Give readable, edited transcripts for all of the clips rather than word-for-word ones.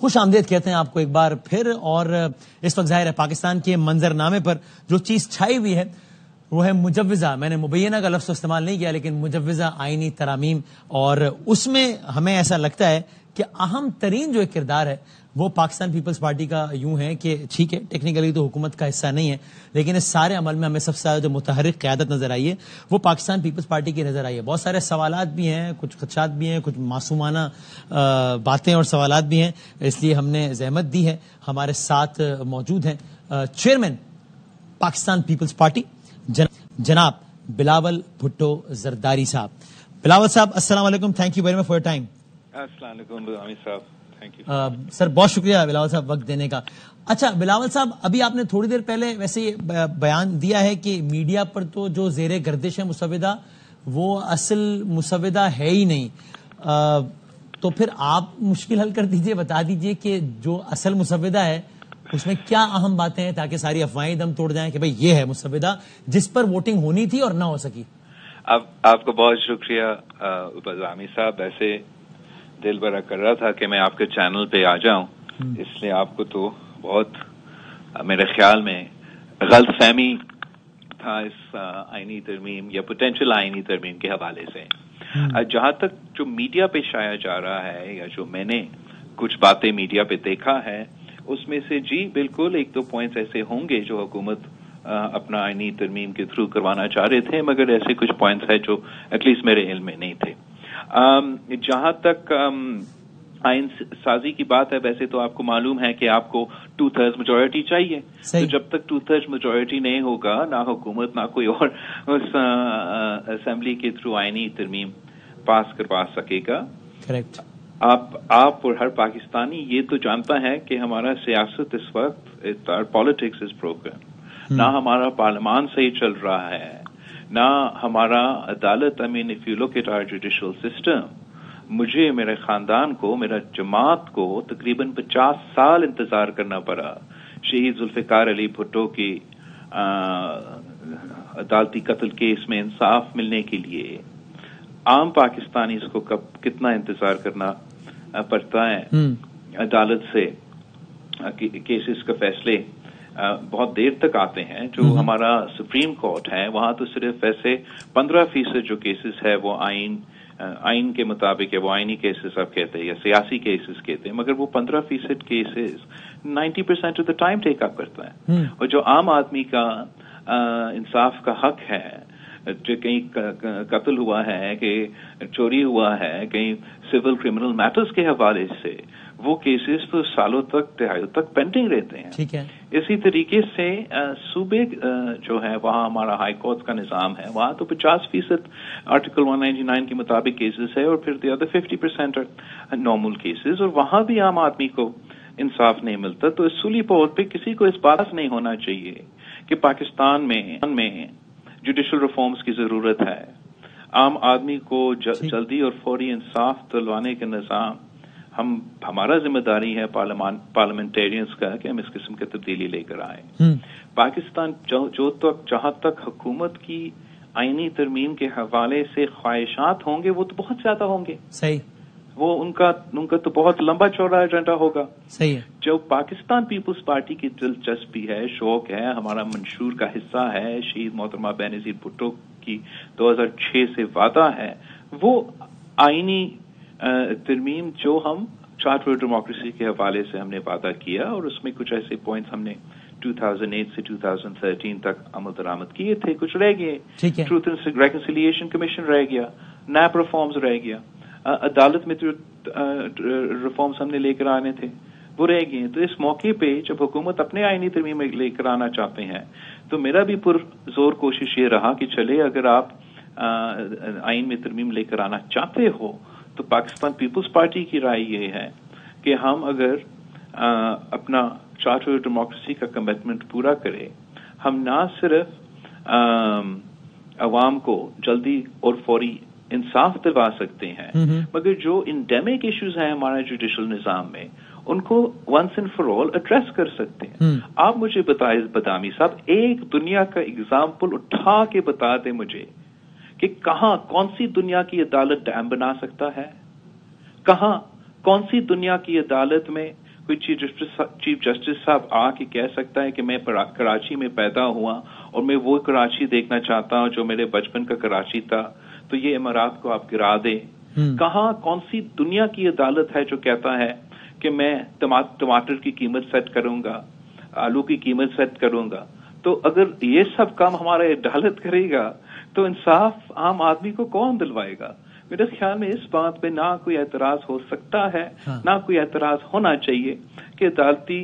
خوش آمدید کہتے ہیں آپ کو ایک بار پھر. اور اس وقت ظاہر ہے پاکستان کے منظرنامے پر جو چیز چھائی ہوئی ہے وہ ہے مجوزہ. میں نے مبینہ کا لفظ استعمال نہیں کیا لیکن مجوزہ آئینی ترامیم, اور اس میں ہمیں ایسا لگتا ہے کہ اہم ترین جو ایک کردار ہے وہ پاکستان پیپلز پارٹی کا یوں ہے کہ ٹھیک ہے ٹیکنیکلی تو حکومت کا حصہ نہیں ہے لیکن اس سارے عمل میں ہمیں سب سے زیادہ جو متحرک قیادت نظر آئی ہے وہ پاکستان پیپلز پارٹی کی نظر آئی ہے. بہت سارے سوالات بھی ہیں, کچھ خدشات بھی ہیں, کچھ معصومانہ باتیں اور سوالات بھی ہیں, اس لیے ہم نے زحمت دی ہے. ہمارے ساتھ موجود ہیں چیئرمین پاکستان پیپلز پارٹی جناب بلاول بھٹو زرداری صاحب. بلاول صاحب السلام علیکم, thank you very much for your time. السلام علیکم عامر صاحب, تھینک یو سر, بہت شکریہ بلاول صاحب وقت دینے کا. اچھا بلاول صاحب, ابھی آپ نے تھوڑی دیر پہلے ویسے یہ بیان دیا ہے کہ میڈیا پر تو جو زیر گردش ہے مسودہ وہ اصل مسودہ ہے ہی نہیں, تو پھر آپ مشکل حل کر دیجئے, بتا دیجئے کہ جو اصل مسودہ ہے اس میں کیا اہم باتیں ہیں تاکہ ساری افواہیں دم توڑ جائیں کہ بھئی یہ ہے مسودہ جس پر ووٹنگ ہونی تھی اور نہ ہو سکی. آپ کو بہت شکریہ عامر صاحب. ایسے دل بڑا کر رہا تھا کہ میں آپ کے چینل پہ آ جاؤں, اس لیے آپ کو تو بہت میرے خیال میں غلط فہمی تھا اس آئینی ترمیم یا پوٹینشیل آئینی ترمیم کے حوالے سے. جہاں تک جو میڈیا پہ شائع جا رہا ہے یا جو میں نے کچھ باتیں میڈیا پہ دیکھا ہے اس میں سے جی بالکل ایک دو پوائنٹس ایسے ہوں گے جو حکومت اپنا آئینی ترمیم کے تھرو کروانا چاہ رہے تھے, مگر ایسے کچھ پوائنٹس ہیں جو ایٹ لیسٹ میرے علم میں نہیں تھے. جہاں تک آئین سازی کی بات ہے, ویسے تو آپ کو معلوم ہے کہ آپ کو 2/3 میجورٹی چاہیے. تو جب تک 2/3 میجورٹی نہیں ہوگا نہ حکومت نہ کوئی اور اس اسمبلی کے تھرو آئینی ترمیم پاس کروا سکے گا. کریکٹ. آپ اور ہر پاکستانی یہ تو جانتا ہے کہ ہمارا سیاست اس وقت پالیٹکس از بروکن. نہ ہمارا پارلیمان صحیح چل رہا ہے, نہ ہمارا عدالت. I mean, if you look at our judicial system, مجھے میرے خاندان کو, میرا جماعت کو تقریباً 50 سال انتظار کرنا پڑا شہید ذوالفقار علی بھٹو کی عدالتی قتل کیس میں انصاف ملنے کے لیے. عام پاکستانی اس کو کتنا انتظار کرنا پڑتا ہے عدالت سے, کیسز کا فیصلے بہت دیر تک آتے ہیں. جو ہمارا سپریم کورٹ ہے وہاں تو صرف ایسے 15% جو کیسز ہے وہ آئین کے مطابق ہے, وہ آئینی کیسز آپ کہتے ہیں یا سیاسی کیسز کہتے ہیں, مگر وہ 15% cases 90% of the time take up کرتا ہے. اور جو عام آدمی کا انصاف کا حق ہے, جو کہیں قتل ہوا ہے, کہ چوری ہوا ہے, کہیں سول کرمنل میٹرز کے حوالے سے, وہ کیسز تو سالوں تک, دہائیوں تک پینڈنگ رہتے ہیں. ٹھیک ہے. اسی طریقے سے صوبے جو ہے وہاں ہمارا ہائی کورٹ کا نظام ہے, وہاں تو 50% آرٹیکل 199 کے مطابق کیسز ہے, اور پھر the other 50% نارمل کیسز, اور وہاں بھی عام آدمی کو انصاف نہیں ملتا. تو اصولی طور پہ کسی کو اس بات نہیں ہونا چاہیے کہ پاکستان میں جوڈیشل ریفارمز کی ضرورت ہے. عام آدمی کو جلدی اور فوری انصاف دلوانے کا نظام ہمارا ذمہ داری ہے پارلیمنٹیرینز کا کہ ہم اس قسم کی تبدیلی لے کر آئیں. پاکستان جہاں تک حکومت کی آئینی ترمیم کے حوالے سے خواہشات ہوں گے وہ تو بہت زیادہ ہوں گے. صحیح. وہ ان کا تو بہت لمبا چوڑا ایجنڈا ہوگا. صحیح ہے. جو پاکستان پیپلز پارٹی کی دلچسپی ہے, شوق ہے, ہمارا منشور کا حصہ ہے, شہید محترمہ بینظیر بھٹو کی 2006 سے وعدہ ہے, وہ آئینی ترمیم جو ہم چارٹر ڈیموکریسی کے حوالے سے ہم نے وعدہ کیا, اور اس میں کچھ ایسے پوائنٹس ہم نے 2008 سے 2013 تک عمل درآمد کیے تھے, کچھ رہ گئے. ٹروتھ اینڈ ریکنسیلیشن کمیشن رہ گیا, نیب ریفارمز رہ گیا, عدالت میں جو ریفارمز ہم نے لے کر آنے تھے وہ رہ گئے. تو اس موقع پہ جب حکومت اپنے آئینی ترمیم لے کر آنا چاہتے ہیں تو میرا بھی پرزور کوشش یہ رہا کہ چلے اگر آپ آئین میں ترمیم لے کر آنا چاہتے ہو تو پاکستان پیپلز پارٹی کی رائے یہ ہے کہ ہم اگر اپنا چارٹر ڈیموکریسی کا کمٹمنٹ پورا کرے, ہم نہ صرف عوام کو جلدی اور فوری انصاف دلوا سکتے ہیں, مگر جو انڈیمک ایشوز ہیں ہمارے جوڈیشل نظام میں ان کو once and for all address کر سکتے ہیں. آپ مجھے بتائیں بدامی صاحب, ایک دنیا کا اگزامپل اٹھا کے بتا دیں مجھے کہ کہاں کون سی دنیا کی عدالت ڈیم بنا سکتا ہے, کہاں کون سی دنیا کی عدالت میں کوئی چیف جسٹس صاحب آ کے کہہ سکتا ہے کہ میں کراچی میں پیدا ہوا اور میں وہ کراچی دیکھنا چاہتا ہوں جو میرے بچپن کا کراچی تھا، تو یہ امارات کو آپ گرا دیں؟ کہاں کون سی دنیا کی عدالت ہے جو کہتا ہے کہ میں ٹماٹر کی قیمت سیٹ کروں گا، آلو کی قیمت سیٹ کروں گا؟ تو اگر یہ سب کام ہمارا عدالت کرے گا تو انصاف عام آدمی کو کون دلوائے گا؟ میرے خیال میں اس بات پہ نہ کوئی اعتراض ہو سکتا ہے، نہ کوئی اعتراض ہونا چاہیے کہ عدالتی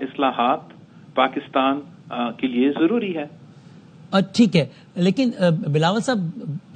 اصلاحات پاکستان کے لیے ضروری ہے۔ ٹھیک ہے، لیکن بلاول صاحب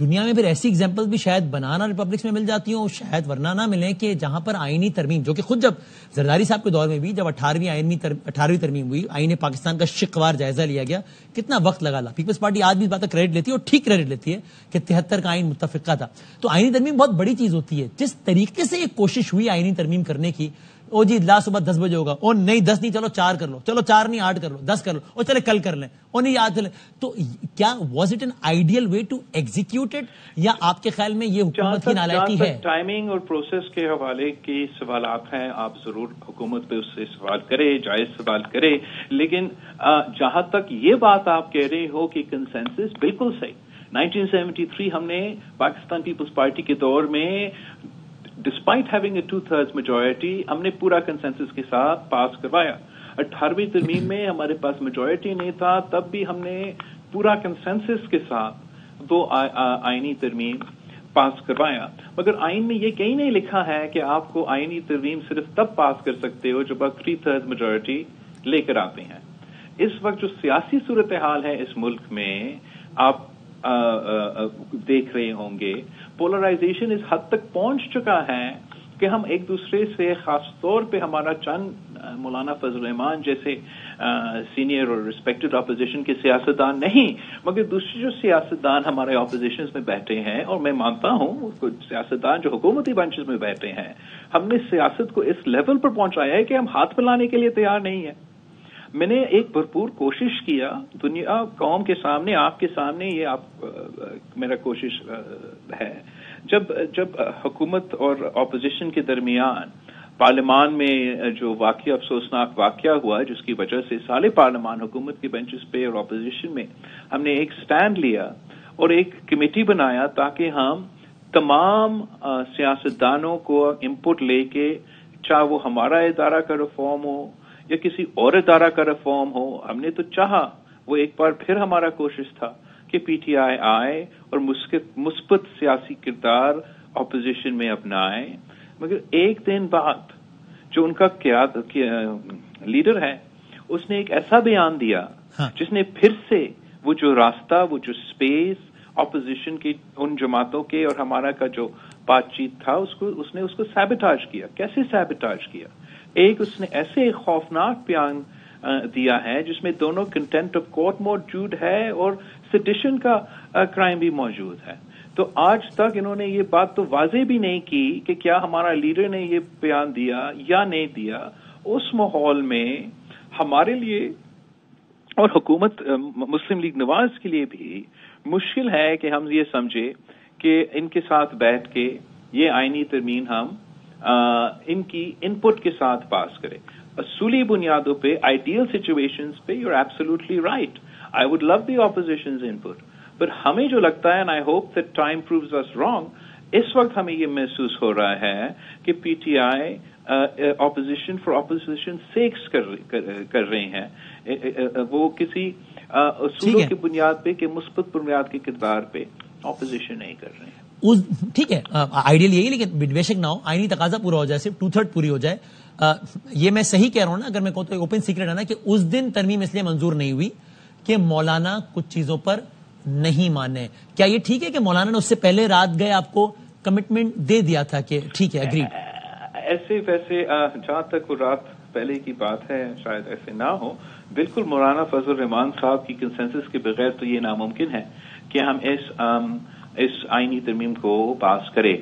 دنیا میں پھر ایسی ایگزامپل بھی شاید بنانا ریپبلکس میں مل جاتی ہوں، شاید ورنہ نہ ملیں، کہ جہاں پر آئینی ترمیم، جو کہ خود جب زرداری صاحب کے دور میں بھی جب 18ویں ترمیم ہوئی، آئین پاکستان کا شقوار جائزہ لیا گیا، کتنا وقت لگا پیپلز پارٹی آج بھی اس بات کا کریڈٹ لیتی ہے اور ٹھیک کریڈٹ لیتی ہے کہ 73 کا آئین متفقہ تھا۔ تو آئینی ترمیم بہت بڑی چیز ہوتی ہے، جس طریقے سے ایک کوشش ہوئی آئینی ترمیم کرنے کی، او جی اجلاس صبح 10 بجے ہوگا، او نہیں 10 نہیں، چلو 4 کر لو، چلو 4 نہیں 8 کر لو، 10 کر لو، او چلے کل کر لیں، او نہیں آج چلے۔ تو کیا was it an ideal way to execute it, یا آپ کے خیال میں یہ حکومت کی نالائکی ہے؟ ٹائمنگ اور پروسیس کے حوالے کے سوالات ہیں، آپ ضرور حکومت پہ اس سے سوال کرے، جائز سوال کرے، لیکن جہاں تک یہ بات آپ کہہ رہے ہو کہ کنسنسس، بالکل صحیح۔ 1973 ہم نے پاکستان پیپلز پارٹی کے دور میں ڈسپائٹ ہیونگ اے 2/3 میجورٹی ہم نے پورا کنسنسس کے ساتھ پاس کروایا۔ 18ویں ترمیم میں ہمارے پاس میجورٹی نہیں تھا، تب بھی ہم نے پورا کنسنسس کے ساتھ وہ آئینی ترمیم پاس کروایا۔ مگر آئین میں یہ کہیں نہیں لکھا ہے کہ آپ کو آئینی ترمیم صرف تب پاس کر سکتے ہو جب آپ 3/3 میجورٹی لے کر آتے ہیں۔ اس وقت جو سیاسی صورتحال ہے اس ملک میں، آپ دیکھ رہے ہوں گے پولرائزیشن اس حد تک پہنچ چکا ہے کہ ہم ایک دوسرے سے، خاص طور پہ ہمارا چند مولانا فضل الرحمان جیسے سینئر اور ریسپیکٹڈ اپوزیشن کے سیاستدان نہیں، مگر دوسرے جو سیاستدان ہمارے اپوزیشن میں بیٹھے ہیں، اور میں مانتا ہوں کچھ سیاستدان جو حکومتی بنچز میں بیٹھے ہیں، ہم نے سیاست کو اس لیول پر پہنچایا ہے کہ ہم ہاتھ ملانے کے لیے تیار نہیں ہیں۔ میں نے ایک بھرپور کوشش کیا دنیا قوم کے سامنے، آپ کے سامنے، یہ آپ میرا کوشش ہے، جب حکومت اور اپوزیشن کے درمیان پارلیمان میں جو واقعہ، افسوسناک واقعہ ہوا جس کی وجہ سے سارے پارلیمان حکومت کے بینچز پہ اور اپوزیشن میں ہم نے ایک سٹینڈ لیا اور ایک کمیٹی بنایا تاکہ ہم تمام سیاستدانوں کو انپٹ لے کے، چاہے وہ ہمارا ادارہ کا ریفارم ہو یا کسی اور ادارہ کا ریفارم ہو، ہم نے تو چاہا، وہ ایک بار پھر ہمارا کوشش تھا کہ پی ٹی آئی آئے اور مثبت سیاسی کردار اپوزیشن میں اپنائے۔ مگر ایک دن بعد جو ان کا لیڈر ہے، اس نے ایک ایسا بیان دیا جس نے پھر سے وہ جو راستہ، وہ جو سپیس اپوزیشن کی ان جماعتوں کے اور ہمارا کا جو بات چیت تھا، اس نے سیبوٹاج کیا۔ کیسے سیبوٹاج کیا؟ ایک اس نے ایسے خوفناک بیان دیا ہے جس میں دونوں کنٹمپٹ آف کورٹ موجود ہے اور سیڈیشن کا کرائم بھی موجود ہے۔ تو آج تک انہوں نے یہ بات تو واضح بھی نہیں کی کہ کیا ہمارا لیڈر نے یہ بیان دیا یا نہیں دیا۔ اس ماحول میں ہمارے لیے اور حکومت مسلم لیگ نواز کے لیے بھی مشکل ہے کہ ہم یہ سمجھے کہ ان کے ساتھ بیٹھ کے یہ آئینی ترمیم ہم ان کی انپٹ کے ساتھ پاس کرے اصولی بنیادوں پہ، آئیڈیل سچویشنز پہ۔ You are absolutely right, I would love the opposition's input, پر ہمیں جو لگتا ہے، and I hope that time proves us wrong, اس وقت ہمیں یہ محسوس ہو رہا ہے کہ P T I opposition for opposition sakes کر رہے ہیں، وہ کسی اصولوں کی بنیاد پہ کہ مثبت بنیاد کے کردار پہ اپوزیشن نہیں کر رہے ہیں۔ ٹھیک ہے، آئیڈیل یہی، لیکن بے شک نہ ہو، آئینی تقاضا پورا ہو جائے، صرف 2/3 پوری ہو جائے۔ یہ میں صحیح کہہ رہا ہوں نا؟ اگر میں کہوں تو اوپن سیکرٹ ہے نا کہ اس دن ترمیم اس لیے منظور نہیں ہوئی کہ مولانا کچھ چیزوں پر نہیں مانے۔ کیا یہ ٹھیک ہے کہ مولانا نے اس سے پہلے رات گئے آپ کو کمٹمنٹ دے دیا تھا کہ ٹھیک ہے اگریڈ؟ ایسے ویسے جہاں تک وہ رات پہلے کی بات ہے، شاید ایسے نہ ہو۔ بالکل مولانا فضل الرحمان صاحب کی کنسنسس کے بغیر تو یہ ناممکن ہے کہ ہم اس آئینی ترمیم کو پاس کرے۔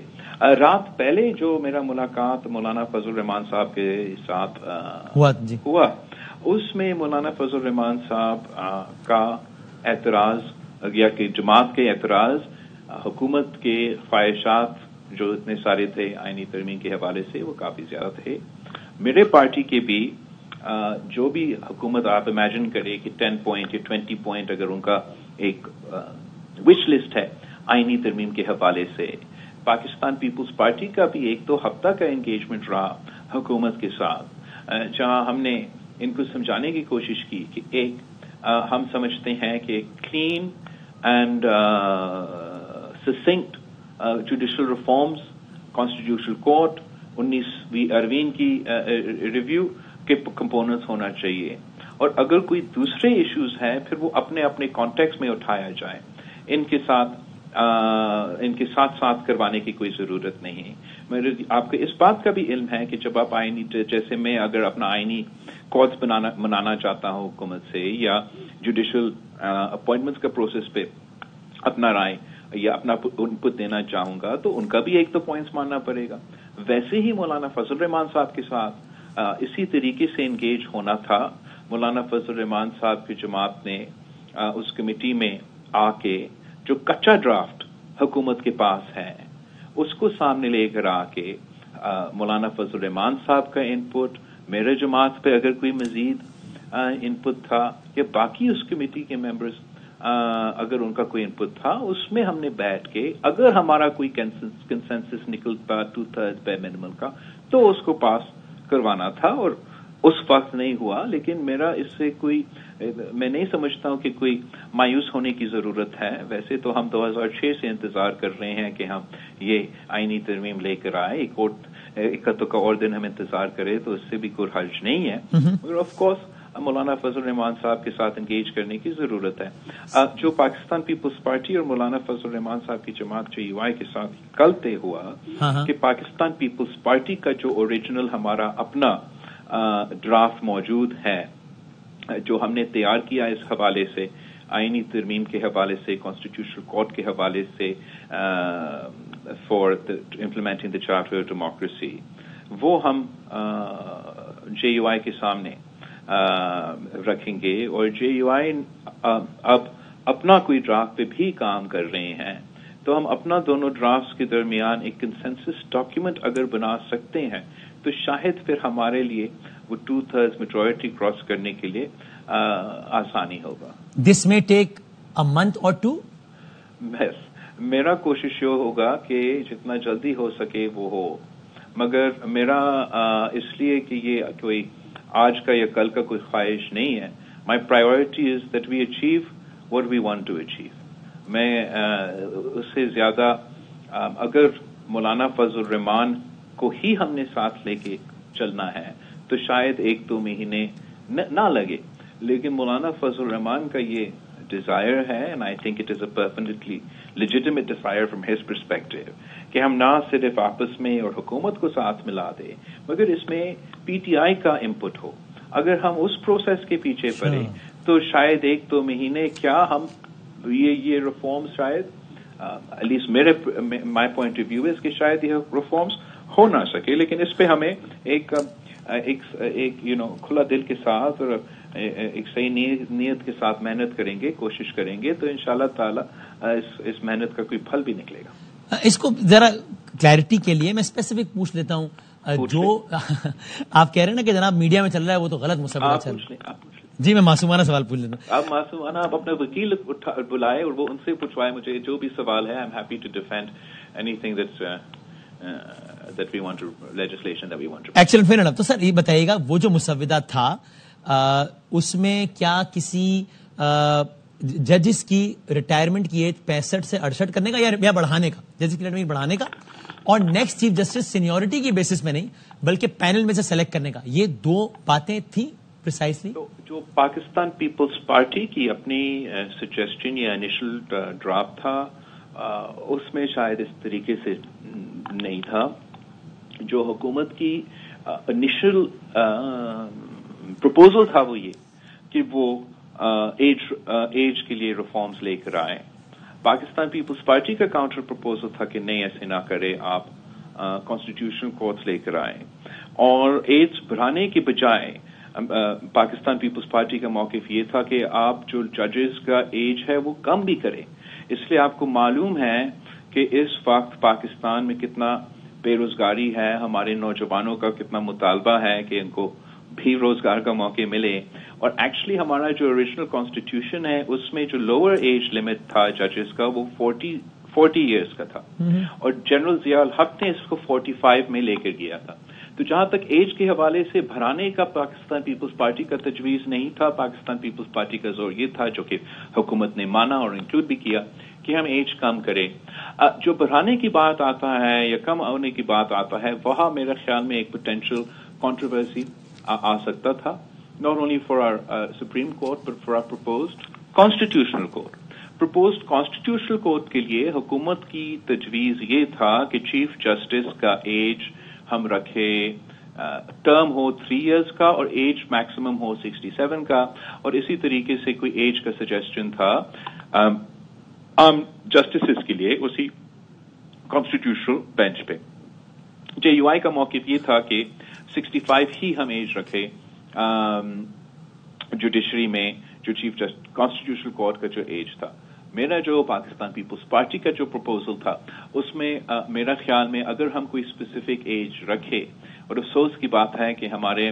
رات پہلے جو میرا ملاقات مولانا فضل الرحمان صاحب کے ساتھ ہوا، اس میں مولانا فضل الرحمان صاحب کا اعتراض یا کہ جماعت کے اعتراض، حکومت کے خواہشات جو اتنے سارے تھے آئینی ترمیم کے حوالے سے، وہ کافی زیادہ تھے، میرے پارٹی کے بھی جو بھی حکومت آپ امیجن کرے کہ 10 پوائنٹ یا 20 پوائنٹ اگر ان کا ایک وش لسٹ ہے آئینی ترمیم کے حوالے سے، پاکستان پیپلز پارٹی کا بھی 1-2 ہفتہ کا انگیجمنٹ رہا حکومت کے ساتھ، جہاں ہم نے ان کو سمجھانے کی کوشش کی کہ ایک ہم سمجھتے ہیں کہ clean and succinct judicial reforms, constitutional court 1920 کی ریویو کے کمپوننٹس ہونا چاہیے، اور اگر کوئی دوسرے ایشوز ہیں پھر وہ اپنے اپنے کانٹیکس میں اٹھایا جائے، ان کے ساتھ ساتھ کروانے کی کوئی ضرورت نہیں۔ آپ کو اس بات کا بھی علم ہے کہ جب آپ آئینی، جیسے میں اگر اپنا آئینی کورٹس بنانا چاہتا ہوں حکومت سے، یا جوڈیشل اپوائنٹمنٹس کا پروسیس پہ اپنا رائے یا اپنا انپٹ دینا چاہوں گا تو ان کا بھی 1-2 پوائنٹس ماننا پڑے گا۔ ویسے ہی مولانا فضل الرحمان صاحب کے ساتھ اسی طریقے سے انگیج ہونا تھا۔ مولانا فضل الرحمان صاحب کی جماعت نے اس کمیٹی میں آ کے جو کچا ڈرافٹ حکومت کے پاس ہے اس کو سامنے لے کر آ کے مولانا فضل الرحمان صاحب کا انپٹ، میرے جماعت پہ اگر کوئی مزید انپٹ تھا، یا باقی اس کمیٹی کے ممبرز اگر ان کا کوئی انپٹ تھا، اس میں ہم نے بیٹھ کے اگر ہمارا کوئی کنسنسس نکلتا 2/3 بے منیمل کا تو اس کو پاس کروانا تھا، اور اس وقت نہیں ہوا۔ لیکن میرا اس سے کوئی، میں نہیں سمجھتا ہوں کہ کوئی مایوس ہونے کی ضرورت ہے۔ ویسے تو ہم 2006 سے انتظار کر رہے ہیں کہ ہم یہ آئینی ترمیم لے کر آئے، ایک کا اور دن ہم انتظار کریں تو اس سے بھی کوئی حرج نہیں ہے، مگر آف کورس مولانا فضل الرحمان صاحب کے ساتھ انگیج کرنے کی ضرورت ہے۔ جو پاکستان پیپلز پارٹی اور مولانا فضل الرحمان صاحب کی جماعت JUI کے ساتھ کل طے ہوا کہ پاکستان پیپلز پارٹی کا جو اوریجنل ہمارا اپنا ڈرافٹ موجود ہے، جو ہم نے تیار کیا اس حوالے سے، آئینی ترمیم کے حوالے سے، کانسٹیٹیوشنل کورٹ کے حوالے سے، for implementing the charter of democracy, وہ ہم JUI کے سامنے رکھیں گے، اور JUI اب اپنا کوئی ڈرافٹ پہ بھی کام کر رہے ہیں، تو ہم اپنا دونوں ڈرافٹس کے درمیان ایک کنسنسس ڈاکیومنٹ اگر بنا سکتے ہیں تو شاید پھر ہمارے لیے وہ 2/3 میجورٹی کراس کرنے کے لیے آسانی ہوگا۔ دس میں ٹیک اے منتھ اور 2؟ میرا کوشش یہ ہوگا کہ جتنا جلدی ہو سکے وہ ہو، مگر میرا اس لیے کہ یہ کوئی آج کا یا کل کا کوئی خواہش نہیں ہے۔ My priority is that we achieve what we want to achieve. میں اس سے زیادہ اگر مولانا فضل الرحمان کو ہی ہم نے ساتھ لے کے چلنا ہے تو شاید 1-2 مہینے نہ لگے، لیکن مولانا فضل الرحمان کا یہ ڈیزائر ہے، and I think it is a perfectly legitimate desire from his perspective, کہ ہم نہ صرف آپس میں اور حکومت کو ساتھ ملا دیں مگر اس میں PTI کا انپٹ ہو۔ اگر ہم اس پروسیس کے پیچھے پڑیں تو شاید 1-2 مہینے کیا ہم یہ ریفارمز شاید at least my point of view is کہ شاید یہ ریفارمز ہو نہ سکے، لیکن اس پہ ہمیں ایک کھلا دل کے ساتھ اور ایک صحیح نیت کے ساتھ محنت کریں گے، کوشش کریں گے، تو انشاءاللہ تعالی اس محنت کا کوئی پھل بھی نکلے گا۔ اس کو ذرا کلیئرٹی کے لیے میں اسپیسیفک پوچھ لیتا ہوں، جو آپ کہہ رہے ہیں نا کہ جناب میڈیا میں چل رہا ہے وہ تو غلط مسئلہ چل رہا ہے۔ جی میں معصومانہ سوال پوچھ لیتا ہوں۔ آپ معصومانہ، آپ اپنے وکیل بلائے اور وہ ان سے پوچھوائے مجھے جو بھی سوال ہے۔ I am happy to defend anything that we want to legislation that we want to. Excellent, fair enough. تو سر یہ بتائیے گا وہ جو مسودہ تھا اس میں کیا کسی ججز کی ریٹائرمنٹ کی ایج 65 سے 68 کرنے کا یا بڑھانے کا، ججز کی ریٹائرمنٹ بڑھانے کا، اور نیکسٹ چیف جسٹس سینیورٹی کی بیسس میں نہیں بلکہ پینل میں سے سلیکٹ کرنے کا، یہ 2 باتیں تھیں پریسائزلی؟ جو پاکستان پیپلز پارٹی کی اپنی سجیسشن یا انیشل ڈرافٹ تھا اس میں شاید اس طریقے سے نہیں تھا۔ جو حکومت کی انیشل پروپوزل تھا وہ یہ کہ وہ ایج کے لیے ریفارمز لے کر آئے۔ پاکستان پیپلز پارٹی کا کاؤنٹر پروپوزل تھا کہ نہیں ایسے نہ کرے، آپ کانسٹیٹیوشنل کورٹس لے کر آئے، اور ایج بڑھانے کے بجائے پاکستان پیپلز پارٹی کا موقف یہ تھا کہ آپ جو ججز کا ایج ہے وہ کم بھی کریں۔ اس لیے آپ کو معلوم ہے کہ اس وقت پاکستان میں کتنا بے روزگاری ہے, ہمارے نوجوانوں کا کتنا مطالبہ ہے کہ ان کو بھی روزگار کا موقع ملے. اور ایکچولی ہمارا جو اوریجنل کانسٹیٹیوشن ہے اس میں جو لوور ایج لمٹ تھا ججز کا وہ 40 ایئرس کا تھا, اور جنرل ضیاء الحق نے اس کو 45 میں لے کر گیا تھا. تو جہاں تک ایج کے حوالے سے بڑھانے کا پاکستان پیپلز پارٹی کا تجویز نہیں تھا. پاکستان پیپلز پارٹی کا زور یہ تھا, جو کہ حکومت نے مانا اور انکلوڈ بھی کیا, کہ ہم ایج کم کریں. جو بڑھانے کی بات آتا ہے یا کم ہونے کی بات آتا ہے, وہاں میرے خیال میں ایک پوٹینشیل کنٹروورسی آ سکتا تھا, not only for our Supreme Court but for our proposed Constitutional Court. Proposed Constitutional Court کے لیے حکومت کی تجویز یہ تھا کہ چیف جسٹس کا ایج ہم رکھے, ٹرم ہو 3 ایئرس کا اور ایج میکسیمم ہو 67 کا, اور اسی طریقے سے کوئی ایج کا سجیسشن تھا عام جسٹسز کے لیے اسی کانسٹیٹیوشنل بینچ پہ. JUI کا موقف یہ تھا کہ 65 ہی ہم ایج رکھے جوڈیشری میں جو چیف جسٹس کانسٹیٹیوشنل کورٹ کا جو ایج تھا. میرا جو پاکستان پیپلز پارٹی کا جو پروپوزل تھا اس میں میرا خیال میں اگر ہم کوئی اسپیسیفک ایج رکھے, اور افسوس کی بات ہے کہ ہمارے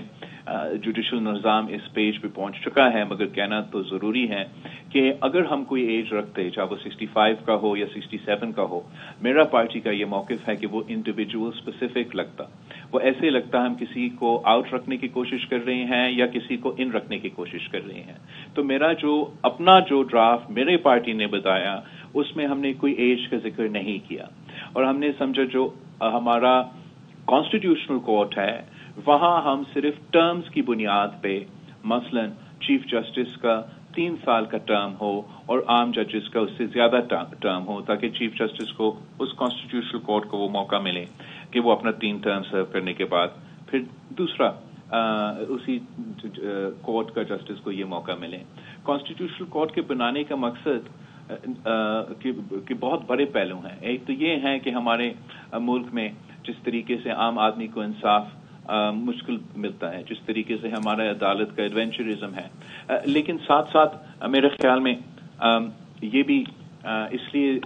جوڈیشل نظام اس پیج پہ پہنچ چکا ہے, مگر کہنا تو ضروری ہے کہ اگر ہم کوئی ایج رکھتے, چاہے وہ 65 کا ہو یا 67 کا ہو, میرا پارٹی کا یہ موقف ہے کہ وہ انڈیویجول اسپیسیفک لگتا. وہ ایسے لگتا ہم کسی کو آؤٹ رکھنے کی کوشش کر رہے ہیں یا کسی کو ان رکھنے کی کوشش کر رہے ہیں. تو میرا جو اپنا جو ڈرافٹ میرے پارٹی نے بتایا اس میں ہم نے کوئی ایج کا ذکر نہیں کیا, اور ہم نے سمجھا جو ہمارا کانسٹیٹیوشنل کورٹ ہے وہاں ہم صرف ٹرمز کی بنیاد پہ, مثلا چیف جسٹس کا 3 سال کا ٹرم ہو اور عام ججز کا اس سے زیادہ ٹرم ہو, تاکہ چیف جسٹس کو اس کانسٹیٹیوشنل کورٹ کو وہ موقع ملے کہ وہ اپنا 3 ٹرم سرو کرنے کے بعد پھر دوسرا اسی کورٹ کا جسٹس کو یہ موقع ملے. کانسٹیٹیوشنل کورٹ کے بنانے کا مقصد کہ بہت بڑے پہلو ہیں. ایک تو یہ ہے کہ ہمارے ملک میں جس طریقے سے عام آدمی کو انصاف مشکل ملتا ہے, جس طریقے سے ہمارا عدالت کا ایڈونچرزم ہے, لیکن ساتھ ساتھ میرے خیال میں یہ بھی اس لیے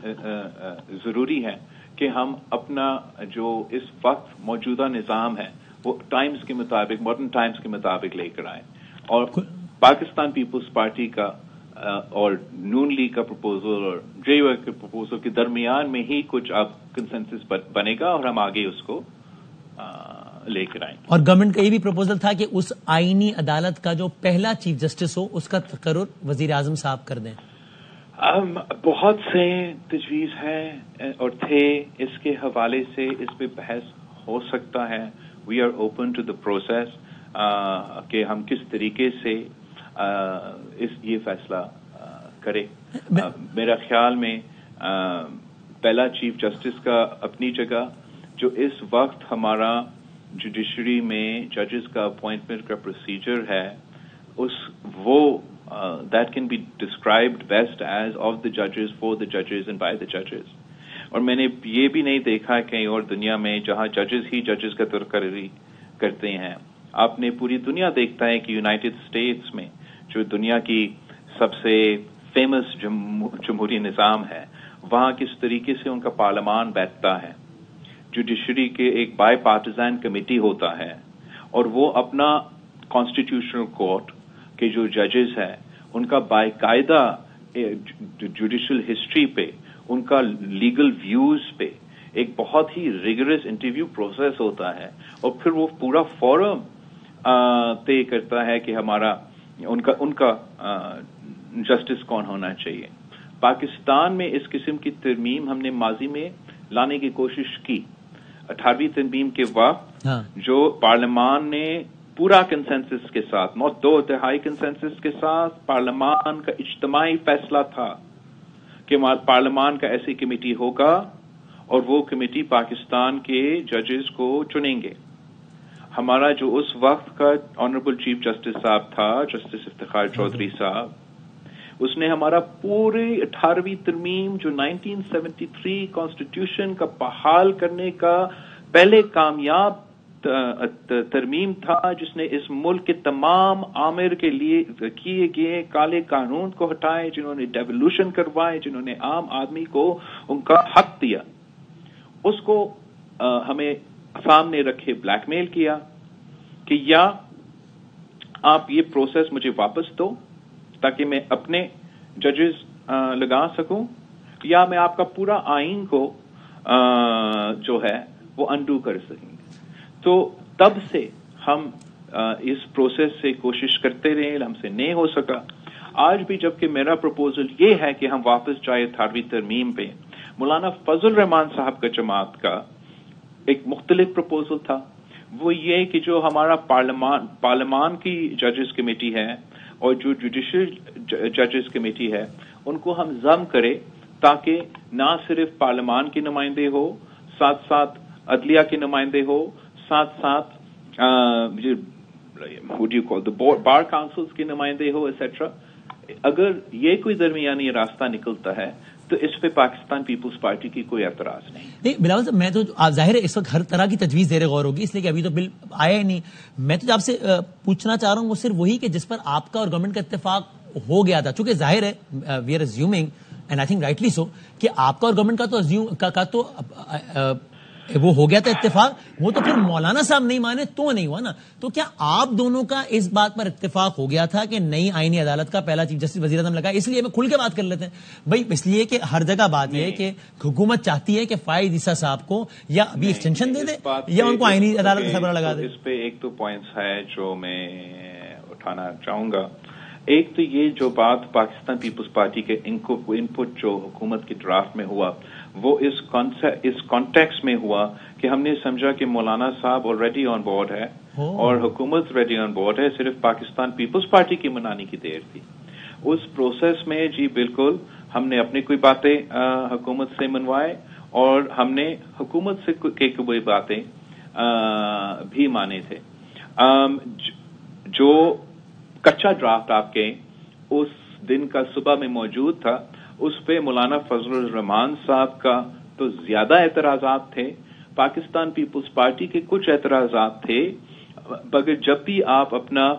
ضروری ہے کہ ہم اپنا جو اس وقت موجودہ نظام ہے وہ ٹائمز کے مطابق, ماڈرن ٹائمز کے مطابق لے کر آئیں. اور پاکستان پیپلز پارٹی کا اور نون لیگ کا پروپوزل اور JUI کے پروپوزل کے درمیان میں ہی کچھ اب کنسنسس بنے گا اور ہم آگے اس کو لے کر آئیں. اور گورنمنٹ کا یہ بھی پروپوزل تھا کہ اس آئینی عدالت کا جو پہلا چیف جسٹس ہو اس کا تقرر وزیر اعظم صاحب کر دیں. بہت سے تجویز ہیں اور تھے اس کے حوالے سے, اس پہ بحث ہو سکتا ہے. We are open to the process کہ ہم کس طریقے سے یہ فیصلہ کرے. میرا خیال میں پہلا چیف جسٹس کا اپنی جگہ, جو اس وقت ہمارا جوڈیشری میں ججز کا اپوائنٹمنٹ کا پروسیجر ہے, وہ that can be described best as of the judges, for the judges and by the judges. اور میں نے یہ بھی نہیں دیکھا کہیں اور دنیا میں جہاں ججز ہی ججز کا تقرری کرتے ہیں. آپ نے پوری دنیا دیکھتا ہے کہ یونائٹڈ اسٹیٹس میں جو دنیا کی سب سے فیمس جمہوری نظام ہے, وہاں کس طریقے سے ان کا پارلیمان بیٹھتا ہے. جوڈیشری کے ایک بائی پارٹیزن کمیٹی ہوتا ہے, اور وہ اپنا کانسٹیٹیوشنل کورٹ کے جو ججز ہیں ان کا باقاعدہ جوڈیشل ہسٹری پہ, ان کا لیگل ویوز پہ ایک بہت ہی ریگرس انٹرویو پروسیس ہوتا ہے, اور پھر وہ پورا فورم طے کرتا ہے کہ ہمارا ان کا جسٹس کون ہونا چاہیے. پاکستان میں اس قسم کی ترمیم ہم نے ماضی میں لانے کی کوشش کی. 18ویں ترمیم کے وقت جو پارلیمان نے پورا کنسنسس کے ساتھ, 2/3 کنسنسس کے ساتھ, پارلیمان کا اجتماعی فیصلہ تھا کہ پارلیمان کا ایسی کمیٹی ہوگا اور وہ کمیٹی پاکستان کے ججز کو چنیں گے. ہمارا جو اس وقت کا آنریبل چیف جسٹس صاحب تھا, جسٹس افتخار چودھری صاحب, اس نے ہمارا پورے 18ویں ترمیم جو 1973 کانسٹیٹیوشن کا بحال کرنے کا پہلے کامیاب ترمیم تھا, جس نے اس ملک کے تمام آمر کے لیے کیے گئے کالے قانون کو ہٹائے, جنہوں نے ڈیولیوشن کروائے, جنہوں نے عام آدمی کو ان کا حق دیا, اس کو ہمیں سامنے رکھے بلیک میل کیا کہ یا آپ یہ پروسیس مجھے واپس دو تاکہ میں اپنے ججز لگا سکوں، یا میں آپ کا پورا آئین کو جو ہے وہ انڈو کر سکیں گے. تو تب سے ہم اس پروسیس سے کوشش کرتے رہے، ہم سے نہیں ہو سکا. آج بھی جبکہ میرا پروپوزل یہ ہے کہ ہم واپس جائے 18ویں ترمیم پہ، مولانا فضل الرحمان صاحب کا جماعت کا ایک مختلف پروپوزل تھا. وہ یہ کہ جو ہمارا پارلیمان کی ججز کمیٹی ہے اور جو جوڈیشل ججز کمیٹی ہے ان کو ہم ضم کرے تاکہ نہ صرف پارلیمان کے نمائندے ہو، ساتھ ساتھ عدلیہ کے نمائندے ہو، ساتھ ساتھ بار کاؤنسلز کے نمائندے ہو ایٹسٹرا. اگر یہ کوئی درمیانی راستہ نکلتا ہے تو اس پہ پاکستان پیپلز پارٹی کی کوئی اعتراض نہیں. بلاول صاحب، میں تو آپ ظاہر ہے اس وقت ہر طرح کی تجویز زیر غور ہوگی، اس لیے کہ ابھی تو بل آیا ہی نہیں. میں تو آپ سے پوچھنا چاہ رہا ہوں وہ صرف وہی کہ جس پر آپ کا اور گورنمنٹ کا اتفاق ہو گیا تھا، چونکہ ظاہر ہے we are assuming and I think rightly so کہ آپ کا اور گورنمنٹ کا تو وہ ہو گیا تھا اتفاق، وہ تو پھر مولانا صاحب نہیں مانے تو نہیں ہوا نا. تو کیا آپ دونوں کا اس بات پر اتفاق ہو گیا تھا کہ نئی آئینی عدالت کا پہلا چیف جسٹس وزیر اعظم لگا؟ اس لیے میں کھل کے بات کر لیتے ہیں بھائی، اس لیے کہ ہر جگہ بات یہ ہے کہ حکومت چاہتی ہے کہ فائز عیسیٰ صاحب کو یا ابھی ایکسٹینشن دے دے یا ان کو آئینی عدالت کا سربراہ لگا دے. اس پہ ایک تو پوائنٹس ہے جو میں اٹھانا چاہوں گا. ایک تو یہ جو بات پاکستان پیپلز پارٹی کے انپٹ جو حکومت کی ڈرافٹ میں ہوا وہ اس کانٹیکس میں ہوا کہ ہم نے سمجھا کہ مولانا صاحب آلریڈی آن بورڈ ہے اور حکومت ریڈی آن بورڈ ہے، صرف پاکستان پیپلز پارٹی کی منانے کی دیر تھی. اس پروسیس میں جی بالکل ہم نے اپنی کوئی باتیں حکومت سے منوائے اور ہم نے حکومت سے کوئی باتیں بھی مانے تھے. جو کچا ڈرافٹ آپ کے اس دن کا صبح میں موجود تھا اس پہ مولانا فضل الرحمان صاحب کا تو زیادہ اعتراضات تھے، پاکستان پیپلز پارٹی کے کچھ اعتراضات تھے، مگر جب بھی آپ اپنا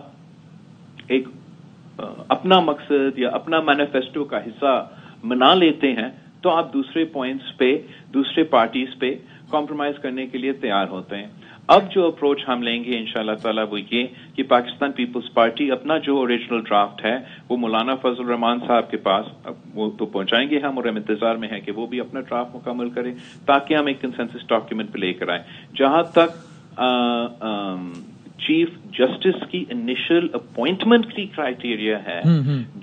مقصد یا اپنا مینیفیسٹو کا حصہ منا لیتے ہیں تو آپ دوسرے پوائنٹس پہ دوسرے پارٹیز پہ کمپرومائز کرنے کے لیے تیار ہوتے ہیں. اب جو اپروچ ہم لیں گے انشاءاللہ تعالی وہ یہ کہ پاکستان پیپلز پارٹی اپنا جو اوریجنل ڈرافٹ ہے وہ مولانا فضل الرحمان صاحب کے پاس وہ تو پہنچائیں گے ہم، اور ہم انتظار میں ہیں کہ وہ بھی اپنا ڈرافٹ مکمل کرے تاکہ ہم ایک کنسنسس ڈاکیومنٹ پہ لے کر آئیں. جہاں تک چیف جسٹس کی انیشل اپوائنٹمنٹ کی کرائیٹیریا ہے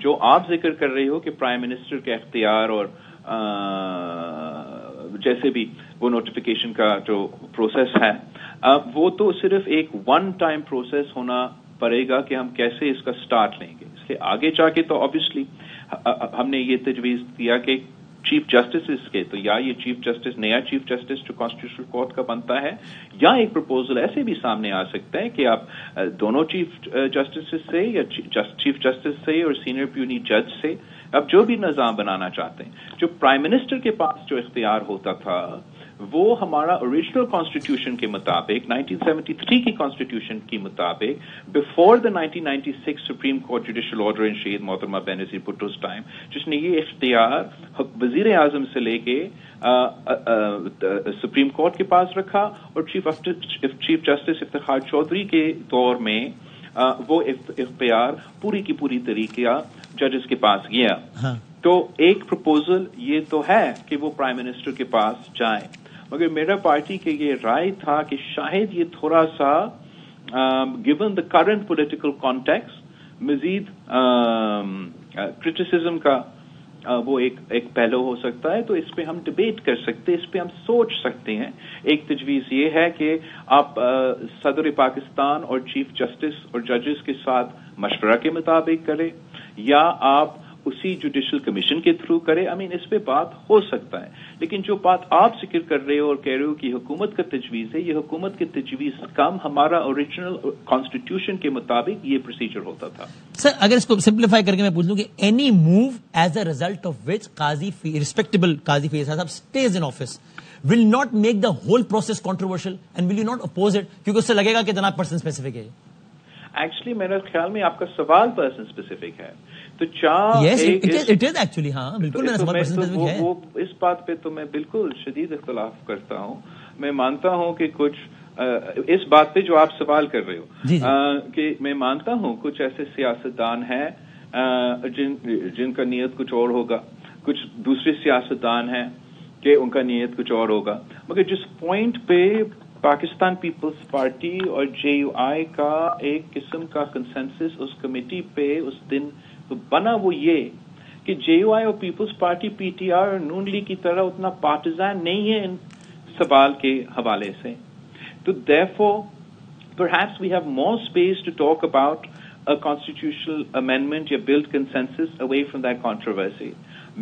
جو آپ ذکر کر رہے ہو کہ پرائم منسٹر کے اختیار اور جیسے بھی وہ نوٹیفیکیشن کا جو پروسیس ہے وہ تو صرف ایک ون ٹائم پروسیس ہونا پڑے گا کہ ہم کیسے اس کا سٹارٹ لیں گے. اس لیے آگے جا کے تو آبویسلی ہم نے یہ تجویز دیا کہ چیف جسٹس کے تو یا یہ چیف جسٹس نیا چیف جسٹس جو کانسٹیٹیوشنل کورٹ کا بنتا ہے یا ایک پرپوزل ایسے بھی سامنے آ سکتا ہے کہ آپ دونوں چیف جسٹس سے یا چیف جسٹس سے اور سینئر پیونی جج سے اب جو بھی نظام بنانا چاہتے ہیں. جو پرائم منسٹر کے پاس جو اختیار ہوتا تھا وہ ہمارا اوریجنل کانسٹیٹیوشن کے مطابق 1973 کی کانسٹیٹیوشن کے مطابق before the 1996 supreme court judicial order in شہید محترمہ بینظیر بھٹو's ٹائم، جس نے یہ اختیار وزیر اعظم سے لے کے سپریم کورٹ کے پاس رکھا اور چیف جسٹس افتخار چودھری کے دور میں وہ اختیار پوری کی پوری طریقہ ججز کے پاس گیا. تو ایک پروپوزل یہ تو ہے کہ وہ پرائم منسٹر کے پاس جائیں، مگر میرا پارٹی کے یہ رائے تھا کہ شاید یہ تھوڑا سا given the current political context مزید کرٹیسزم کا وہ ایک پہلو ہو سکتا ہے. تو اس پہ ہم ڈبیٹ کر سکتے، اس پہ ہم سوچ سکتے ہیں. ایک تجویز یہ ہے کہ آپ صدر پاکستان اور چیف جسٹس اور ججز کے ساتھ مشورہ کے مطابق کریں یا آپ اسی جوڈیشل کمیشن کے تھرو کرے. اس پہ بات ہو سکتا ہے، لیکن جو بات آپ ذکر کر رہے ہو اور کہہ رہے ہو کہ حکومت کا تجویز ہے، یہ حکومت کی تجویز کم ہمارا اوریجنل کانسٹیٹیوشن کے مطابق یہ پروسیجر ہوتا تھا. سر اگر اس کو سمپلیفائی کر کے میں پوچھ لوں کہ any move as a result of which respectable قاضی فیض صاحب stays in office will not make the whole process controversial and will you not oppose it کیونکہ اس سے لگے گا کہ جناب پرسن اسپیسیفک ہے. ایکچولی میرے خیال میں آپ کا سوال پرسن اسپیسیفک ہے تو بالکل اس بات پہ تو میں بالکل شدید اختلاف کرتا ہوں. میں مانتا ہوں کہ کچھ اس بات پہ جو آپ سوال کر رہے ہو کہ میں مانتا ہوں کچھ ایسے سیاستدان ہیں جن کا نیت کچھ اور ہوگا، کچھ دوسرے سیاستدان ہیں کہ ان کا نیت کچھ اور ہوگا، مگر جس پوائنٹ پہ پاکستان پیپلز پارٹی اور JUI کا ایک قسم کا کنسنسس اس کمیٹی پہ اس دن بنا، وہ یہ کہ JUI اور پیپلز پارٹی PTR اور نون لیگ کی طرح اتنا پارٹیزان نہیں ہے ان سوال کے حوالے سے. تو therefore perhaps we have more space to talk about a constitutional amendment یا build consensus away from that controversy.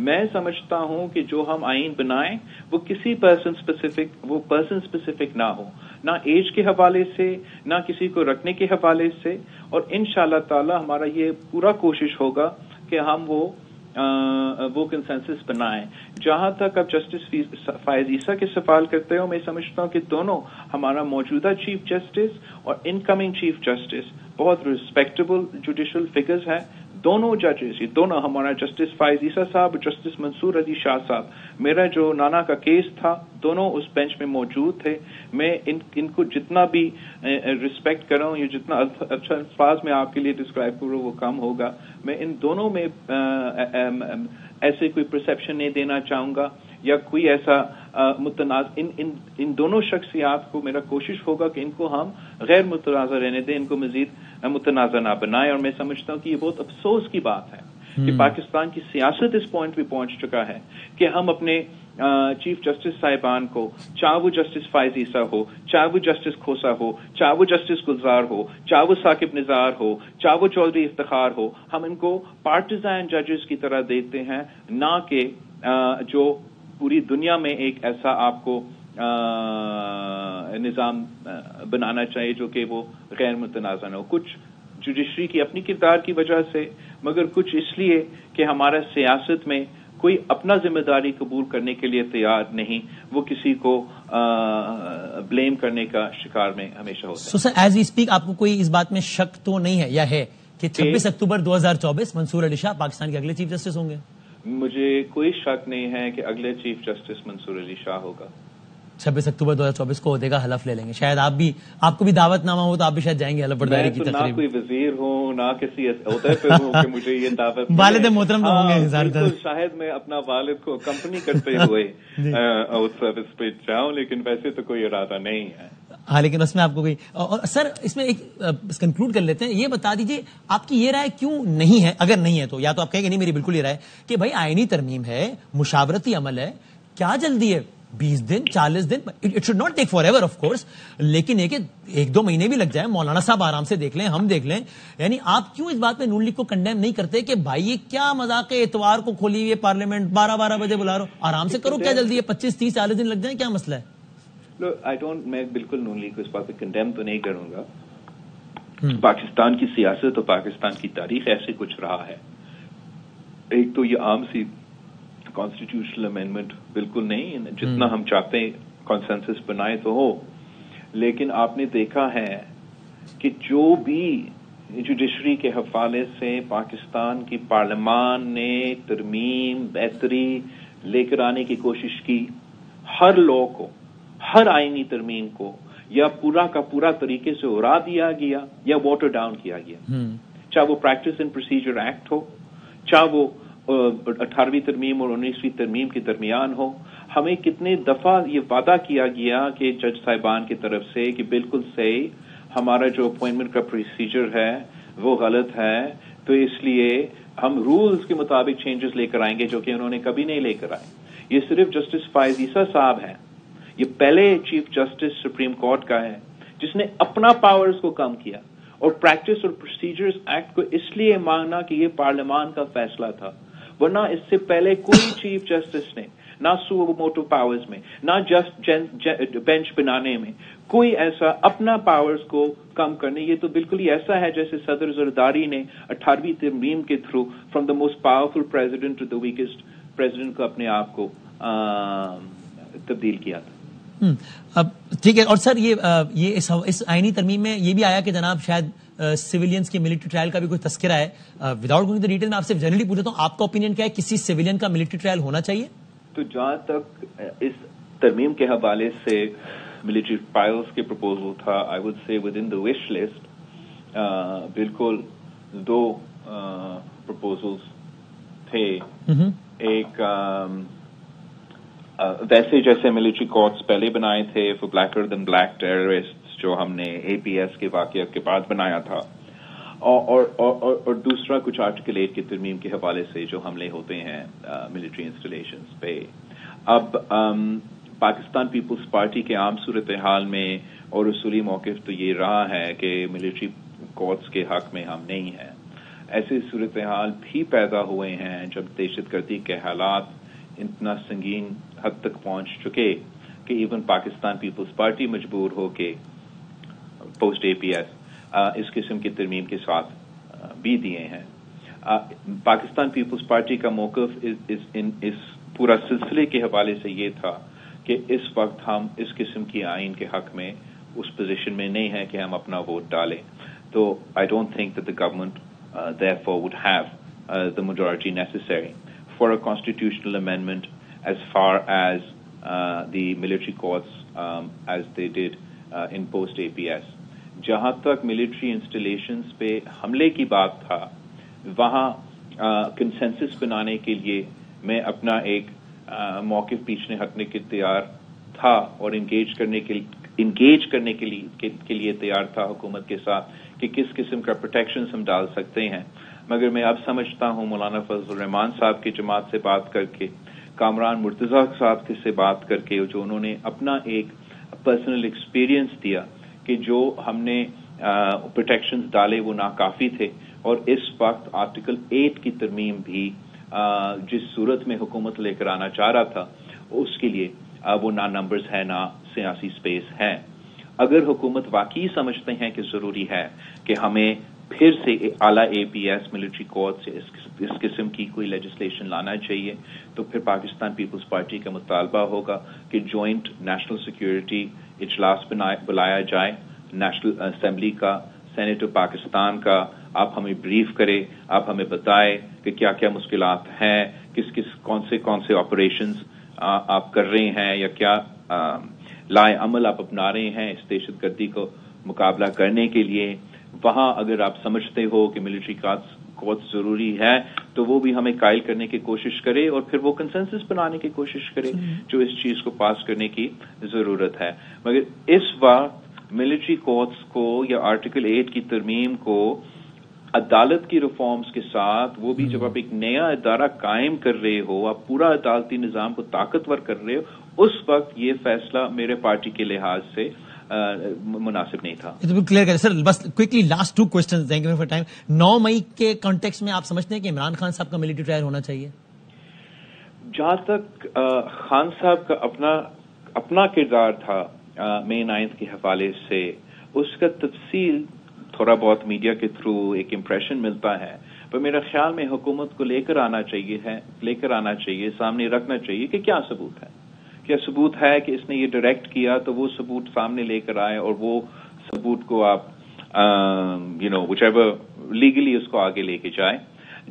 میں سمجھتا ہوں کہ جو ہم آئین بنائیں وہ کسی پرسن اسپیسیفک نہ ہو، نہ ایج کے حوالے سے، نہ کسی کو رکھنے کے حوالے سے، اور انشاءاللہ تعالی ہمارا یہ پورا کوشش ہوگا کہ ہم وہ کنسنسس بنائیں. جہاں تک اب جسٹس فائز عیسیٰ کے سوال کرتے ہو، میں سمجھتا ہوں کہ دونوں ہمارا موجودہ چیف جسٹس اور انکمنگ چیف جسٹس بہت ریسپیکٹیبل جوڈیشل فگرز ہیں. دونوں ججز، دونوں ہمارا جسٹس فائز عیسیٰ صاحب اور جسٹس منصور علی شاہ صاحب، میرا جو نانا کا کیس تھا دونوں اس بینچ میں موجود تھے. میں ان کو جتنا بھی ریسپیکٹ کروں یا جتنا اچھا الفاظ میں آپ کے لیے ڈسکرائب کروں وہ کم ہوگا. میں ان دونوں میں ایسے کوئی پرسیپشن نہیں دینا چاہوں گا یا کوئی ایسا متنازع. ان دونوں شخصیات کو میرا کوشش ہوگا کہ ان کو ہم غیر متنازع رہنے دیں، ان کو مزید متنازع نہ بنائیں. اور میں سمجھتا ہوں کہ یہ بہت افسوس کی بات ہے کہ پاکستان کی سیاست اس پوائنٹ پہ پہنچ چکا ہے کہ ہم اپنے چیف جسٹس صاحبان کو، چاہے وہ جسٹس فائز عیسیٰ ہو، چاہے وہ جسٹس کھوسا ہو، چاہے وہ جسٹس گلزار ہو، چاہے وہ ثاقب نثار ہو، چاہے وہ چودھری افتخار ہو، ہم ان کو پارٹیزان ججز کی طرح دیکھتے ہیں، نہ کہ جو پوری دنیا میں ایک ایسا آپ کو نظام بنانا چاہیے جو کہ وہ غیر متنازع ہو. کچھ جوڈیشری کی اپنی کردار کی وجہ سے، مگر کچھ اس لیے کہ ہمارا سیاست میں کوئی اپنا ذمہ داری قبول کرنے کے لیے تیار نہیں، وہ کسی کو بلیم کرنے کا شکار میں ہمیشہ ہوتا ہے. سو سر ایز وی اسپیک آپ کو کوئی اس بات میں شک تو نہیں ہے یا ہے کہ 26 اکتوبر 2024 منصور علی شاہ پاکستان کے اگلے چیف جسٹس ہوں گے؟ مجھے کوئی شک نہیں ہے کہ اگلے چیف جسٹس منصور علی شاہ ہوگا. 26 اکتوبر 2024 کو عہدے کا حلف لے لیں گے. شاید آپ کو بھی دعوت نامہ ہو تو آپ بھی شاید جائیں گے حلف برداری کی تقریب. نہ کوئی وزیر ہوں نہ کسی عہدے پہ ہوں کہ مجھے یہ دعوت. والد محترم تو ہوں گے زیادہ تر. شاید میں اپنا والد کو کمپنی کرتے ہوئے آؤٹ سروس پہ جاؤں، لیکن ویسے تو کوئی ارادہ نہیں ہے. ہاں لیکن اس میں آپ کو کوئی اور سر اس میں ایک کنکلوڈ کر لیتے ہیں. یہ بتا دیجیے آپ کی یہ رائے کیوں نہیں ہے، اگر نہیں ہے تو یا تو آپ کہیں گے نہیں میری بالکل یہ رائے کہ بھائی آئینی ترمیم ہے، مشاورتی عمل ہے، کیا جلدی ہے، 20 دن 40 دن، it should not take forever of course, لیکن یہ کہ 1-2 مہینے بھی لگ جائیں، مولانا صاحب آرام سے دیکھ لیں، ہم دیکھ لیں. یعنی آپ کیوں اس بات پہ نون لیگ کو کنڈیم نہیں کرتے کہ بھائی یہ کیا مذاق ہے، اتوار کو کھولی ہوئی پارلیمنٹ 12 بجے بلا رہو، آرام سے کرو، کیا جلدی ہے، 25 30 40 دن لگ جائیں، کیا مسئلہ ہے؟ میں بالکل نون لیگ کو اس بات پہ کنڈیم تو نہیں کروں گا. پاکستان کی سیاست اور پاکستان کی تاریخ ایسے کچھ رہا ہے. ایک تو یہ عام سی کانسٹیٹیوشنل امینڈمنٹ بالکل نہیں، جتنا ہم چاہتے ہیں کنسنسس بنائے تو ہو، لیکن آپ نے دیکھا ہے کہ جو بھی جوڈیشری کے حوالے سے پاکستان کی پارلیمان نے ترمیم بہتری لے کر آنے کی کوشش کی، ہر لاء کو، ہر آئینی ترمیم کو یا پورا کا پورا طریقے سے اڑا دیا گیا یا واٹر ڈاؤن کیا گیا. چاہے وہ پریکٹس اینڈ پروسیجر ایکٹ ہو، چاہے وہ 18ویں ترمیم اور 19ویں ترمیم کے درمیان ہو. ہمیں کتنے دفعہ یہ وعدہ کیا گیا کہ جج صاحبان کی طرف سے کہ بالکل صحیح، ہمارا جو اپوائنٹمنٹ کا پروسیجر ہے وہ غلط ہے، تو اس لیے ہم رولز کے مطابق چینجز لے کر آئیں گے، جو کہ انہوں نے کبھی نہیں لے کر آئے. یہ صرف جسٹس فائز عیسیٰ صاحب ہیں، یہ پہلے چیف جسٹس سپریم کورٹ کا ہے جس نے اپنا پاورز کو کم کیا اور پریکٹس اور پروسیجرز ایکٹ کو اس لیے ماننا کہ یہ پارلیمان کا فیصلہ تھا، ورنہ اس سے پہلے کوئی چیف جسٹس نے نہ سو موٹو پاورز میں، نہ جسٹ بینچ بنانے میں کوئی ایسا اپنا پاورز کو کم کرنے. یہ تو بالکل ہی ایسا ہے جیسے صدر زرداری نے 18ویں ترمیم کے through from the most powerful president to the weakest president کو اپنے آپ کو تبدیل کیا تھا. اب ٹھیک ہے. اور سر یہ اس آئینی ترمیم میں یہ بھی آیا کہ جناب شاید سویلینز کے ملٹری ٹرائل کا بھی کوئی تذکرہ ہے. وداؤٹ گوئنگ ٹو ڈیٹیل میں آپ سے جنرلی پوچھتا ہوں، آپ کا اوپینین کیا ہے، کسی سویلین کا ملٹری ٹرائل ہونا چاہیے؟ تو جہاں تک اس ترمیم کے حوالے سے ملٹری فائلز کے پروپوزل تھا, I would say with in the wish list بالکل 2 پروپوزلز تھے. ایک ویسے جیسے ملٹری کورٹس پہلے بنائے تھے فور بلیکر دین بلیک ٹیررسٹ جو ہم نے APS کے واقعات کے بعد بنایا تھا, اور دوسرا کچھ آرٹیکل 8 کی ترمیم کے حوالے سے جو حملے ہوتے ہیں ملٹری انسٹالیشنز پہ. اب پاکستان پیپلز پارٹی کے عام صورتحال میں اور اصولی موقف تو یہ رہا ہے کہ ملٹری کورٹس کے حق میں ہم نہیں ہیں. ایسے صورتحال بھی پیدا ہوئے ہیں جب دہشت گردی کے حالات اتنا سنگین حد تک پہنچ چکے کہ ایون پاکستان پیپلز پارٹی مجبور ہو کے پوسٹ APS اس قسم کی ترمیم کے ساتھ بھی دیے ہیں. پاکستان پیپلز پارٹی کا موقف اس پورا سلسلے کے حوالے سے یہ تھا کہ اس وقت ہم اس قسم کی آئین کے حق میں اس پوزیشن میں نہیں ہیں کہ ہم اپنا ووٹ ڈالیں. تو I don't think that the government therefore would have the majority necessary for a constitutional amendment as far as the military courts as they did in post APS. جہاں تک ملٹری انسٹالیشنز پہ حملے کی بات تھا, وہاں کنسنسس بنانے کے لیے میں اپنا ایک موقف پیچھے ہٹنے کے تیار تھا اور انگیج کرنے کے لیے تیار تھا حکومت کے ساتھ کہ کس قسم کا پروٹیکشنز ہم ڈال سکتے ہیں. مگر میں اب سمجھتا ہوں مولانا فضل الرحمان صاحب کی جماعت سے بات کر کے, کامران مرتضیٰ صاحب سے بات کر کے, جو انہوں نے اپنا ایک پرسنل ایکسپیرینس دیا کہ جو ہم نے پروٹیکشنز ڈالے وہ ناکافی تھے, اور اس وقت آرٹیکل 8 کی ترمیم بھی جس صورت میں حکومت لے کر آنا چاہ رہا تھا اس کے لیے وہ نہ نمبرز ہے نہ سیاسی سپیس ہے. اگر حکومت واقعی سمجھتے ہیں کہ ضروری ہے کہ ہمیں پھر سے اعلیٰ APS ملٹری کورٹ سے اس قسم کی کوئی لیجسلیشن لانا چاہیے, تو پھر پاکستان پیپلز پارٹی کا مطالبہ ہوگا کہ جوائنٹ نیشنل سیکیورٹی اجلاس بلایا جائے, نیشنل اسمبلی کا, سینیٹ آف پاکستان کا. آپ ہمیں بریف کرے, آپ ہمیں بتائے کہ کیا کیا مشکلات ہیں, کون سے آپریشنز آپ کر رہے ہیں یا کیا لائے عمل آپ اپنا رہے ہیں اس دہشت گردی کو مقابلہ کرنے کے لیے. وہاں اگر آپ سمجھتے ہو کہ ملٹری کورٹس ضروری ہے تو وہ بھی ہمیں قائل کرنے کی کوشش کرے, اور پھر وہ کنسنسس بنانے کی کوشش کرے جو اس چیز کو پاس کرنے کی ضرورت ہے. مگر اس وقت ملٹری کورٹس کو یا آرٹیکل 8 کی ترمیم کو عدالت کی ریفارمز کے ساتھ, وہ بھی جب آپ ایک نیا ادارہ قائم کر رہے ہو, آپ پورا عدالتی نظام کو طاقتور کر رہے ہو, اس وقت یہ فیصلہ میرے پارٹی کے لحاظ سے مناسب نہیں تھا. کلیئر کریں سر, بس quickly last 2 questions, thank you for time. 9 مئی کے کانٹیکس میں آپ سمجھتے ہیں کہ عمران خان صاحب کا ملٹری ٹرائل ہونا چاہیے؟ جہاں تک خان صاحب کا اپنا کردار تھا مئی 9 کے حوالے سے, اس کا تفصیل تھوڑا بہت میڈیا کے تھرو ایک امپریشن ملتا ہے, پر میرا خیال میں حکومت کو لے کر آنا چاہیے, سامنے رکھنا چاہیے کہ کیا ثبوت ہے کہ اس نے یہ ڈائریکٹ کیا, تو وہ ثبوت سامنے لے کر آئے, اور وہ ثبوت کو آپ وچ ایور لیگلی اس کو آگے لے کے جائے.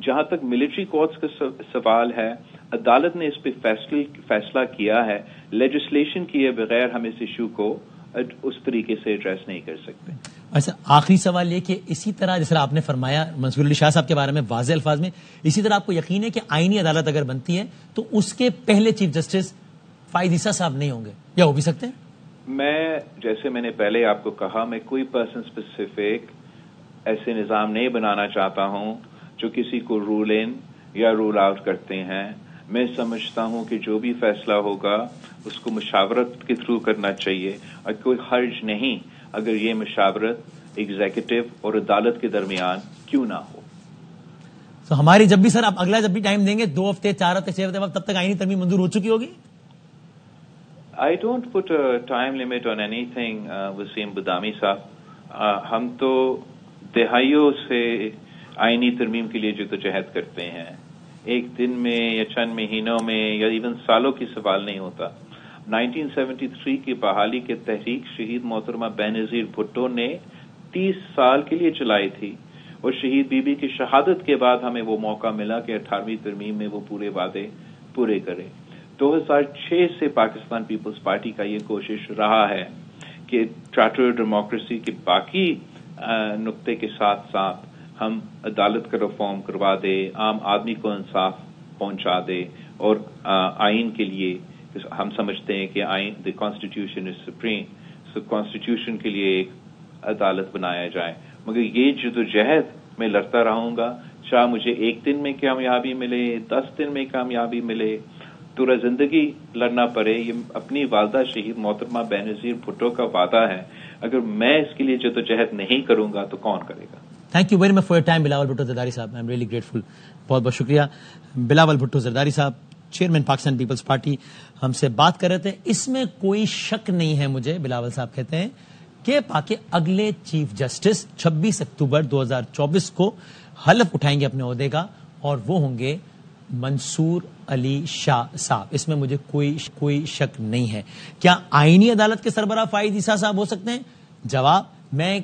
جہاں تک ملٹری کورٹس کا سوال ہے, عدالت نے اس پہ فیصلہ کیا ہے, لیجسلیشن کیے بغیر ہم اس ایشو کو اس طریقے سے ایڈریس نہیں کر سکتے. اچھا, آخری سوال یہ کہ اسی طرح جس طرح آپ نے فرمایا منصور علی شاہ صاحب کے بارے میں واضح الفاظ میں, اسی طرح آپ کو یقین ہے کہ آئینی عدالت اگر بنتی ہے تو اس کے پہلے چیف جسٹس فائد عیسیٰ صاحب نہیں ہوں گے, یا ہو بھی سکتے ہیں؟ جیسے میں نے پہلے آپ کو کہا, میں کوئی پرسن اسپیسیفک ایسے نظام نہیں بنانا چاہتا ہوں جو کسی کو رول ان یا رول آؤٹ کرتے ہیں. میں سمجھتا ہوں کہ جو بھی فیصلہ ہوگا اس کو مشاورت کے تھرو کرنا چاہیے, اور کوئی حرج نہیں اگر یہ مشاورت ایگزیکٹو اور عدالت کے درمیان کیوں نہ ہو. تو ہماری جب بھی سر آپ اگلا جب بھی ٹائم دیں گے, 2 ہفتے 4 ہفتے 6 ہفتے تب تک آئینی ترمیم منظور ہو چکی ہوگی؟ I don't put a time limit on anything, Wasim Badami صاحب. ہم تو دہائیوں سے آئینی ترمیم کے لیے جدوجہد کرتے ہیں. ایک دن میں یا چند مہینوں میں یا ایون سالوں کی سوال نہیں ہوتا. 1973 کی بحالی کے تحریک شہید محترمہ بینظیر بھٹو نے 30 سال کے لیے چلائی تھی, اور شہید بی بی کی شہادت کے بعد ہمیں وہ موقع ملا کہ 18ویں ترمیم میں وہ پورے وعدے پورے کرے. 2006 سے پاکستان پیپلز پارٹی کا یہ کوشش رہا ہے کہ چارٹر ڈیموکریسی کے باقی نقطے کے ساتھ ساتھ ہم عدالت کا ریفارم کروا دے، عام آدمی کو انصاف پہنچا دے، اور آئین کے لیے ہم سمجھتے ہیں کہ آئین the constitution is supreme, so constitution کے لیے ایک عدالت بنایا جائے۔ مگر یہ جدوجہد میں لڑتا رہوں گا، چاہے مجھے 1 دن میں کامیابی ملے، 10 دن میں کامیابی ملے، پورا زندگی لڑنا پڑے۔ یہ اپنی والدہ شہید محترمہ بینظیر بھٹو کا وعدہ ہے، اگر میں اس کے لیے جدوجہد نہیں کروں گا تو کون کرے گا؟ Thank you very much for your time Bilawal Bhutto Zardari صاحب، آئی ایم ریئلی گریٹفل، بہت بہت شکریہ۔ بلاول بھٹو زرداری صاحب، چیئرمین پاکستان پیپلز پارٹی، ہم سے بات کر رہے تھے۔ اس میں کوئی شک نہیں ہے مجھے، بلاول صاحب کہتے ہیں کہ اگلے چیف جسٹس 26 اکتوبر 2024 کو حلف اٹھائیں گے اپنے عہدے کا، اور وہ ہوں گے منصور علی شاہ صاحب۔ اس میں مجھے کوئی شک نہیں ہے۔ کیا آئینی عدالت کے سربراہ فائد عیسیٰ صاحب ہو سکتے ہیں؟ جواب، میں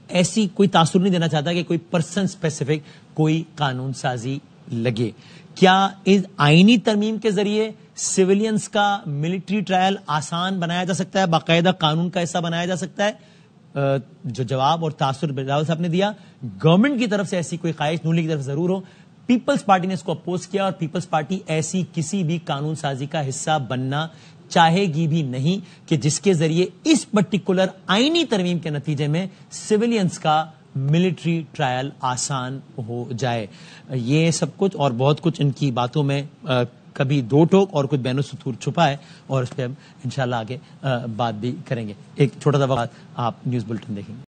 ایسی کوئی تاثر نہیں دینا چاہتا کہ کوئی پرسن اسپیسیفک کوئی قانون سازی لگے۔ کیا اس آئینی ترمیم کے ذریعے سویلینز کا ملٹری ٹرائل آسان بنایا جا سکتا ہے، باقاعدہ قانون کا حصہ بنایا جا سکتا ہے؟ جو جواب اور تاثر بلاول صاحب نے دیا، گورنمنٹ کی طرف سے ایسی کوئی خواہش نون لیگ کی طرف سے ضرور ہو۔ پیپلز پارٹی نے اس کو اپوز کیا، اور پیپلز پارٹی ایسی کسی بھی قانون سازی کا حصہ بننا چاہے گی بھی نہیں کہ جس کے ذریعے اس پرٹیکولر آئینی ترمیم کے نتیجے میں سویلینز کا ملٹری ٹرائل آسان ہو جائے۔ یہ سب کچھ اور بہت کچھ ان کی باتوں میں کبھی دو ٹوک اور کچھ بین السطور چھپا ہے، اور اس پہ ہم انشاءاللہ آگے بات بھی کریں گے۔ ایک چھوٹا سا وقت آپ نیوز بلٹن دیکھیں گے۔